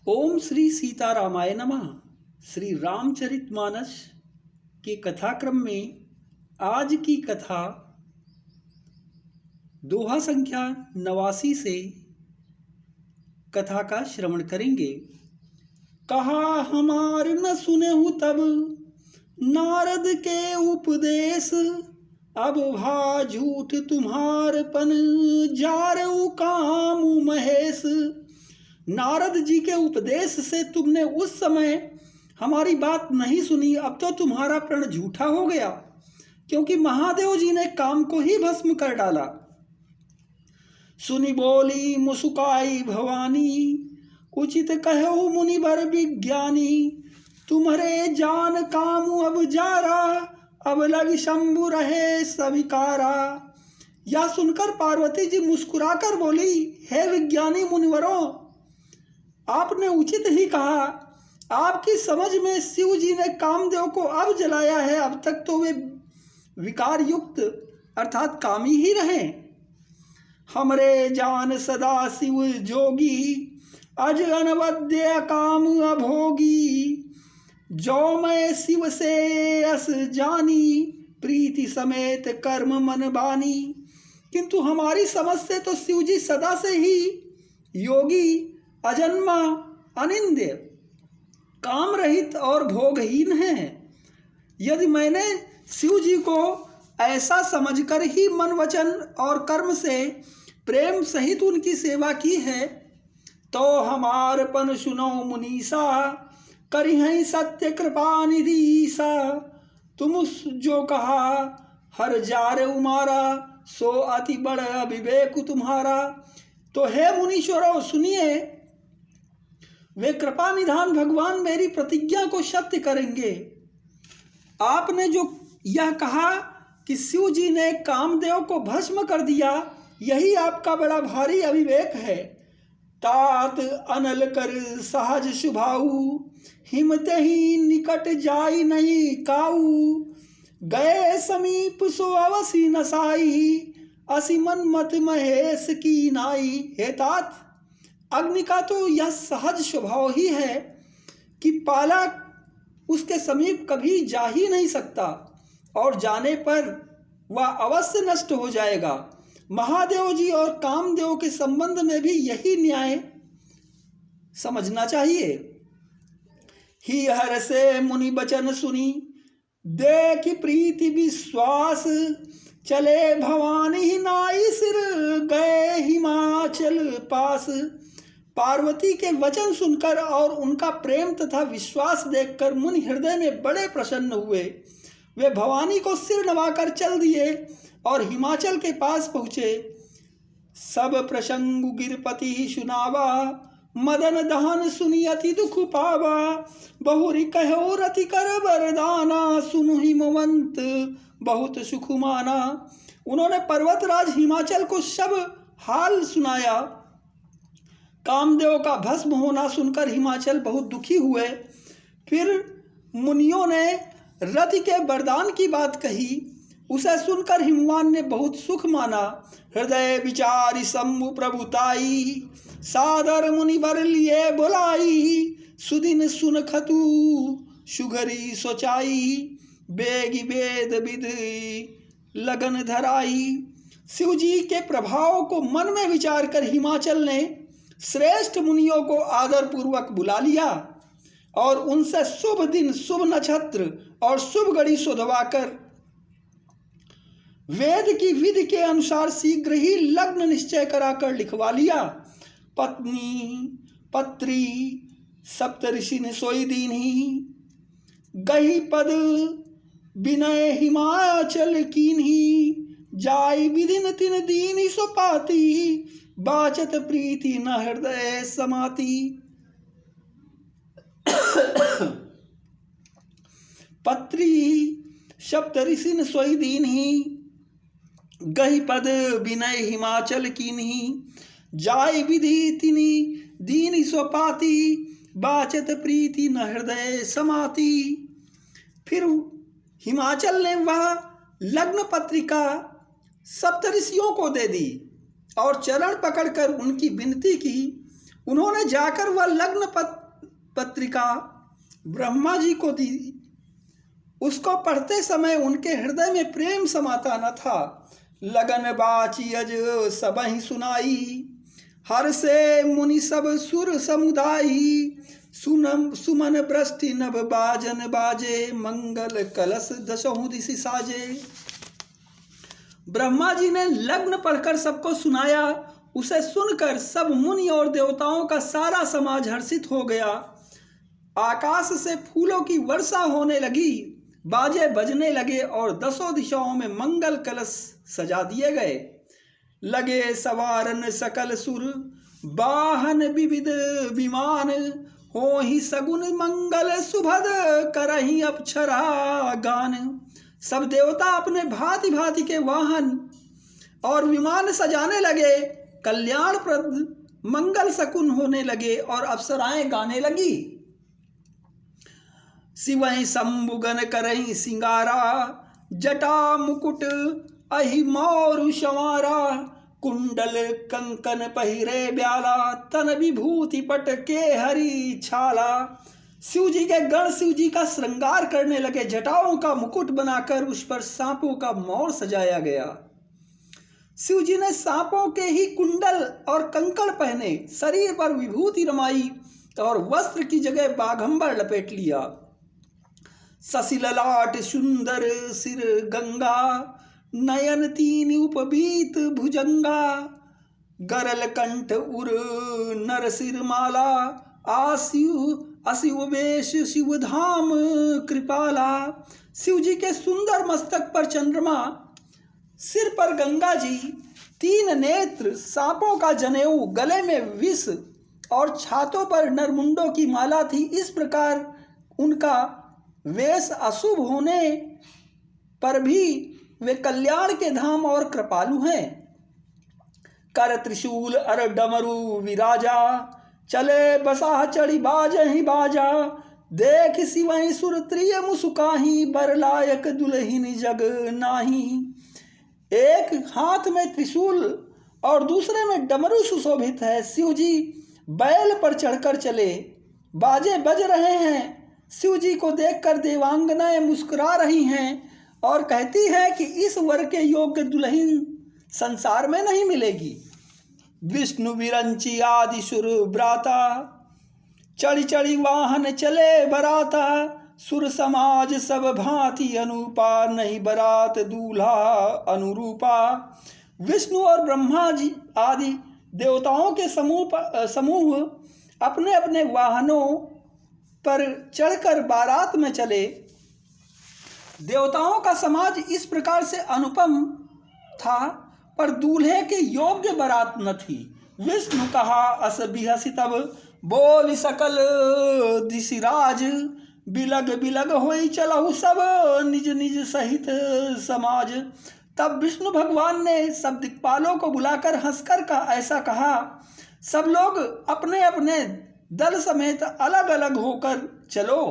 ओम श्री सीतारामाय नमः। श्री रामचरितमानस के कथाक्रम में आज की कथा दोहा संख्या 89 से कथा का श्रवण करेंगे। कहा हमार न सुनेहु तब नारद के उपदेश, अब भा झूठ तुम्हार पन जारऊ काम महेश। नारद जी के उपदेश से तुमने उस समय हमारी बात नहीं सुनी, अब तो तुम्हारा प्रण झूठा हो गया, क्योंकि महादेव जी ने काम को ही भस्म कर डाला। सुनी बोली मुस्काई भवानी, उचित कहो मुनिवर विज्ञानी। तुम्हारे जान काम अब जारा, अब लग शंभु रहे सविकारा। यह सुनकर पार्वती जी मुस्कुराकर बोली, हे विज्ञानी मुनिवरों, आपने उचित ही कहा। आपकी समझ में शिव जी ने कामदेव को अब जलाया है, अब तक तो वे विकार युक्त अर्थात कामी ही रहे। हमरे जान सदा शिव जोगी, अज अनवद्य काम अभोगी। जो मैं शिव से अस जानी, प्रीति समेत कर्म मन बानी। किंतु हमारी समझ से तो शिव जी सदा से ही योगी, अजन्मा, अनिंद्य, काम रहित और भोगहीन है। यदि मैंने शिव जी को ऐसा समझकर ही मन वचन और कर्म से प्रेम सहित उनकी सेवा की है, तो हमार पन सुनो मुनीसा, करिहै सत्य कृपा निधीसा। तुम जो कहा हर जार उमारा, सो अति बड़ विवेक तुम्हारा। तो हे मुनीश्वरों सुनिए, वे कृपा निधान भगवान मेरी प्रतिज्ञा को सत्य करेंगे। आपने जो यह कहा कि शिव जी ने कामदेव को भस्म कर दिया, यही आपका बड़ा भारी अविवेक है। तात अनल कर सहज शुभाऊ, हिमते ही निकट जाई नहीं काऊ। गए समीप सो अवसी नसाई, असी मन मत महेश की नाई। हे तात, अग्नि का तो यह सहज स्वभाव ही है कि पाला उसके समीप कभी जा ही नहीं सकता, और जाने पर वह अवश्य नष्ट हो जाएगा। महादेव जी और कामदेव के संबंध में भी यही न्याय समझना चाहिए। ही हर से मुनि बचन सुनी, देखी प्रीति विश्वास। चले भवानी नाई सिर, गए हिमाचल पास। पार्वती के वचन सुनकर और उनका प्रेम तथा विश्वास देखकर मुनि हृदय में बड़े प्रसन्न हुए। वे भवानी को सिर नवाकर चल दिए और हिमाचल के पास पहुँचे। सब प्रसंग गिरपति सुनावा, मदन दहन सुनी अति दुख पावा। बहुरी कहो रति कर वरदाना, सुनु हिमवंत बहुत सुख माना। उन्होंने पर्वतराज हिमाचल को सब हाल सुनाया। कामदेव का भस्म होना सुनकर हिमाचल बहुत दुखी हुए। फिर मुनियों ने रति के वरदान की बात कही, उसे सुनकर हिमवान ने बहुत सुख माना। हृदय विचारी शंभु प्रभुताई, सादर मुनि बर लिए बुलाई। सुदिन सुन खतु सुघरी सोचाई, बेगी वेद विधि लगन धराई। शिव जी के प्रभाव को मन में विचार कर हिमाचल ने श्रेष्ठ मुनियों को आदर पूर्वक बुला लिया और उनसे शुभ दिन, शुभ नक्षत्र और शुभ घड़ी शोधवाकर वेद की विधि के अनुसार शीघ्र ही लग्न निश्चय कराकर लिखवा लिया। पत्नी पत्री सप्तऋषि ने सोई दीन्ही, गही पद विनय हिमाचल कीन्ही। जाय विधिन तिन दीन सो पाती, बाचत प्रीति न हृदय समाती। पत्री सप्तऋषि न सोई दीन्ही, गही पद विनय हिमाचल कीन्ही। जाय विधि तिनि दीन सो पाती, बाचत प्रीति न हृदय समाती। फिर हिमाचल ने वह लग्न पत्रिका सप्तऋषियों को दे दी और चरण पकड़कर उनकी विनती की उन्होंने जाकर वह लग्न पत्रिका ब्रह्मा जी को दी। उसको पढ़ते समय उनके हृदय में प्रेम समाता न था। लगन बाची अज सबहि सुनाई, हर से मुनि सब सुर समुदायी। सुमन वृष्टि नभ बाजन बाजे, मंगल कलश दशहु दिशि साजे। ब्रह्मा जी ने लग्न पढ़कर सबको सुनाया। उसे सुनकर सब मुनि और देवताओं का सारा समाज हर्षित हो गया। आकाश से फूलों की वर्षा होने लगी, बाजे बजने लगे और दसों दिशाओं में मंगल कलश सजा दिए गए। लगे सवारन सकल सुर, वाहन विविध विमान। हो ही सगुन मंगल सुभद, करही अप्सरा गान। सब देवता अपने भांति भांति के वाहन और विमान सजाने लगे, कल्याणप्रद मंगल शकुन होने लगे और अप्सराएं गाने लगी। शिवहि शंभुगन करहि सिंगारा, जटा मुकुट अहि मौरु संवारा। कुंडल कंकन पहिरे ब्याला, तन विभूति पट के हरि छाला। शिव जी के गण शिव जी का श्रृंगार करने लगे। जटाओं का मुकुट बनाकर उस पर सांपों का मौर सजाया गया। शिव जी ने सांपों के ही कुंडल और कंकड़ पहने, शरीर पर विभूति रमाई और वस्त्र की जगह बाघंबर लपेट लिया। शशि ललाट सुंदर सिर गंगा, नयन तीन उपबीत भुजंगा। गरल कंठ उर नर सिर माला, असिव वेश शिव धाम कृपाला। शिव जी के सुंदर मस्तक पर चंद्रमा, सिर पर गंगा जी, तीन नेत्र, सांपों का जनेऊ, गले में विष और छातों पर नरमुंडों की माला थी। इस प्रकार उनका वेश अशुभ होने पर भी वे कल्याण के धाम और कृपालु हैं। कर त्रिशूल अर डमरू विराजा, चले बसा चढ़ी बाजहि बाजा। देख शिवहि सुर त्रिय मुसुकाही, बर लायक दुल्हिन जग नाही। एक हाथ में त्रिशूल और दूसरे में डमरू सुशोभित है। शिव जी बैल पर चढ़कर चले, बाजे बज रहे हैं। शिव जी को देखकर देवांगनाएं मुस्कुरा रही हैं और कहती है कि इस वर के योग्य दुल्हन संसार में नहीं मिलेगी। विष्णु विरंची आदि सुर ब्राता, चढ़ी चढ़ी वाहन चले बराता। सुर समाज सब भांति अनुपा, नहीं बरात दूल्हा अनुरूपा। विष्णु और ब्रह्मा जी आदि देवताओं के समूह अपने अपने वाहनों पर चढ़कर बारात में चले। देवताओं का समाज इस प्रकार से अनुपम था, पर दूल्हे के योग्य बारात न थी। विष्णु कहा अस बिहसी तब, बोल सकल दिशिराज। बिलग बिलग होई चलहु सब, निज निज सहित समाज। तब विष्णु भगवान ने सब दिक्पालों को बुलाकर हंसकर ऐसा कहा, सब लोग अपने अपने दल समेत अलग अलग होकर चलो।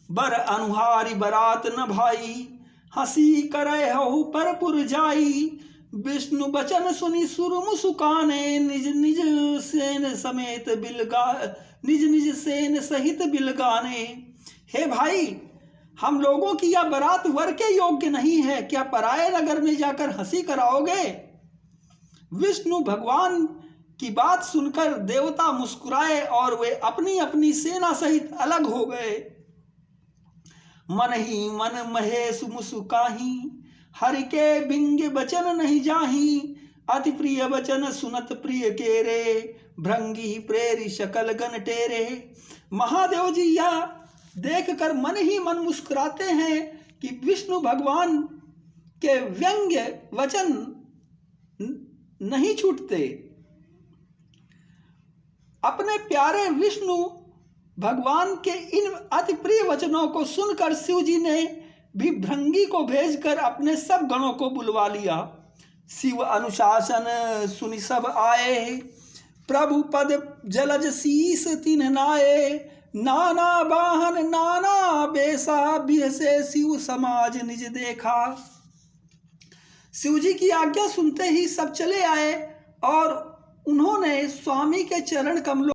बर अनुहारी बरात न भाई, हंसी करे हहु परपुर जाई। विष्णु बचन सुनी सुर मुसुकाने, निज निज सेन समेत निज निज सेन सहित बिलगाने। हे भाई, हम लोगों की यह बारात वर के योग्य नहीं है, क्या पराये नगर में जाकर हंसी कराओगे? विष्णु भगवान की बात सुनकर देवता मुस्कुराए और वे अपनी अपनी सेना सहित अलग हो गए। मन ही मन महेश मुसुकाही, हरि के बिंग बचन नहीं जाही। अति प्रिय बचन सुनत प्रिय केरे, भृंगी प्रेरी शकल गन टेरे। महादेव जी यह देखकर मन ही मन मुस्कुराते हैं कि विष्णु भगवान के व्यंग्य वचन नहीं छूटते। अपने प्यारे विष्णु भगवान के इन अति प्रिय वचनों को सुनकर शिव जी ने भी भृंगी को भेजकर अपने सब गणों को बुलवा लिया। शिव अनुशासन सुनि सब आए, प्रभु पद जलज शीस तिन्ह नाये। नाना वाहन नाना बेसा, बिहसे शिव समाज निज देखा। शिव जी की आज्ञा सुनते ही सब चले आए और उन्होंने स्वामी के चरण कमलों